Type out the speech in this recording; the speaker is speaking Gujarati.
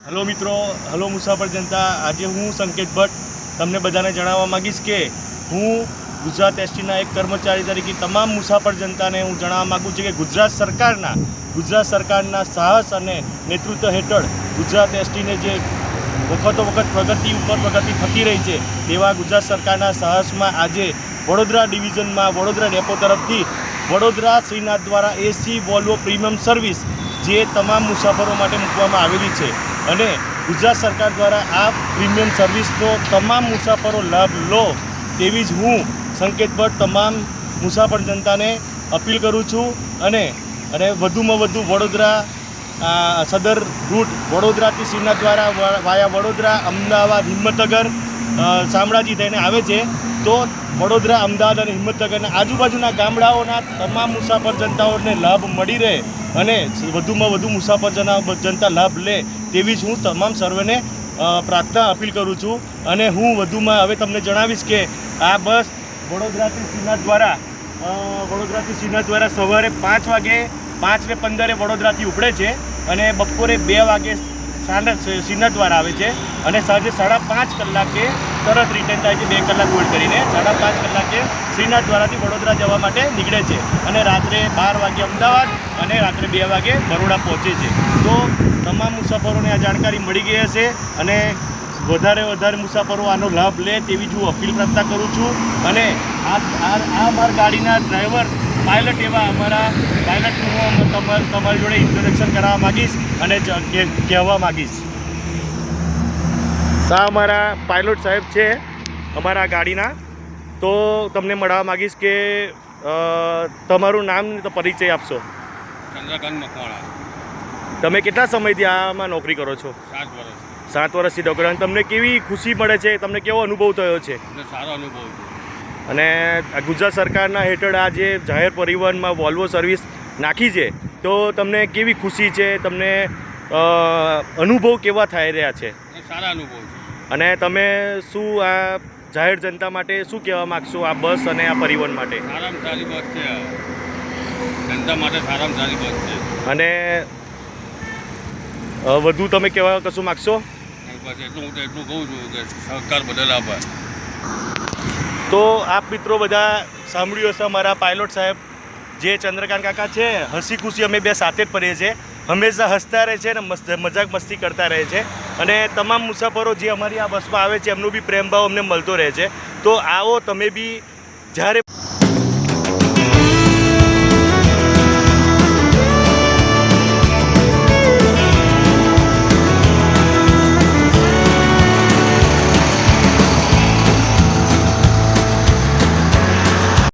હલો મિત્રો, હલો મુસાફર જનતા। આજે હું સંકેત ભટ્ટ તમને બધાને જણાવવા માગીશ કે હું ગુજરાત એસટીના એક કર્મચારી તરીકે તમામ મુસાફર જનતાને હું જણાવવા માગું છું કે ગુજરાત સરકારના સાહસ અને નેતૃત્વ હેઠળ ગુજરાત એસટીને જે વખતો વખત પ્રગતિ ઉપર પ્રગતિ થતી રહી છે તેવા ગુજરાત સરકારના સાહસમાં આજે વડોદરા ડિવિઝનમાં વડોદરા ડેપો તરફથી વડોદરા શ્રીનાથ દ્વારા એસી વોલ્વો પ્રીમિયમ સર્વિસ જે તમામ મુસાફરો માટે મૂકવામાં આવેલી છે અને ગુજરાત સરકાર દ્વારા આ પ્રીમિયમ સર્વિસનો તમામ મુસાફરો લાભ લો તેવી જ હું સંકેત ભટ્ટ તમામ મુસાફર જનતાને અપીલ કરું છું અને વધુમાં વધુ વડોદરા સદર રૂટ વડોદરાથી શ્રીનાથ દ્વારા વાયા વડોદરા, અમદાવાદ, હિંમતનગર, શામળાજી થઈને આવે છે તો વડોદરા, અમદાવાદ અને હિંમતનગરના આજુબાજુના ગામડાઓના તમામ મુસાફર જનતાઓને લાભ મળી રહે અને વધુમાં વધુ મુસાફર જનતા લાભ લે તેવી જ હું તમામ સર્વેને પ્રાર્થના અપીલ કરું છું। અને હું વધુમાં હવે તમને જણાવીશ કે આ બસ વડોદરાથી શ્રીનાથ દ્વારા સવારે 5 વાગે 5:15 વડોદરાથી ઉપડે છે અને બપોરે 2 વાગે શ્રીનાથ દ્વારા આવે છે અને સાંજે 5:30 કલાકે તરત રિટર્ન થાય છે, 2 કલાક હોલ્ડ કરીને 5:30 કલાકે શ્રીનાથ દ્વારાથી વડોદરા જવા માટે નીકળે છે અને રાત્રે 12 વાગે અમદાવાદ અને રાત્રે 2 વાગે બરોડા પહોંચે છે। તો તમામ મુસાફરોને આ જાણકારી મળી ગઈ હશે અને વધારે મુસાફરો આનો લાભ લે તેવી જ હું અપીલ પ્રાર્થના કરું છું અને આ મારી ગાડીના ડ્રાઈવર પાયલટ એવા અમારા પાયલટનું હું તમારી જોડે ઇન્ટ્રોડક્શન કરાવવા માગીશ અને કહેવા માગીશ। તો આ અમારા પાયલોટ સાહેબ છે અમારા ગાડીના, તો તમને મળવા માગીશ કે તમારું નામ તો પરિચય આપશો। ચંદ્રકાંત મકવાણા। તમે કેટલા સમયથી આમાં નોકરી કરો છો? 7 વર્ષ। 7 વર્ષથી નોકરી, અને તમને કેવી ખુશી મળે છે? તમને કેવો અનુભવ થયો છે? સારો અનુભવ છે। અને ગુજરાત સરકારના હેઠળ આ જે જાહેર પરિવહનમાં વોલ્વો સર્વિસ નાખી છે તો તમને કેવી ખુશી છે? તમને અનુભવ કેવા થઈ રહ્યા છે? સારા અનુભવ છે। અને તમે શું આ જાહેર જનતા માટે શું કહેવા માગશો આ બસ અને આ પરિવહન માટે? સારામાં સારી બસ છે, જનતા માટે સારામાં સારી બસ છે। અને વધુ તમે કહેવા કશું માગશો? બસ એટલું કહું છું કે સરકાર બદલ આભાર। તો આપ મિત્રો બધા સાંભળ્યું હશે અમારા પાયલોટ સાહેબ જે ચંદ્રકાંત કાકા છે, હસી ખુશી અમે બે સાથે જ ફરીએ છીએ, હંમેશા હસતા રહે છે અને મજાક મસ્તી કરતા રહે છે અને તમામ મુસાફરો જે અમારી આ બસમાં આવે છે એમનો બી પ્રેમભાવ અમને મળતો રહે છે। તો આવો તમે બી જ્યારે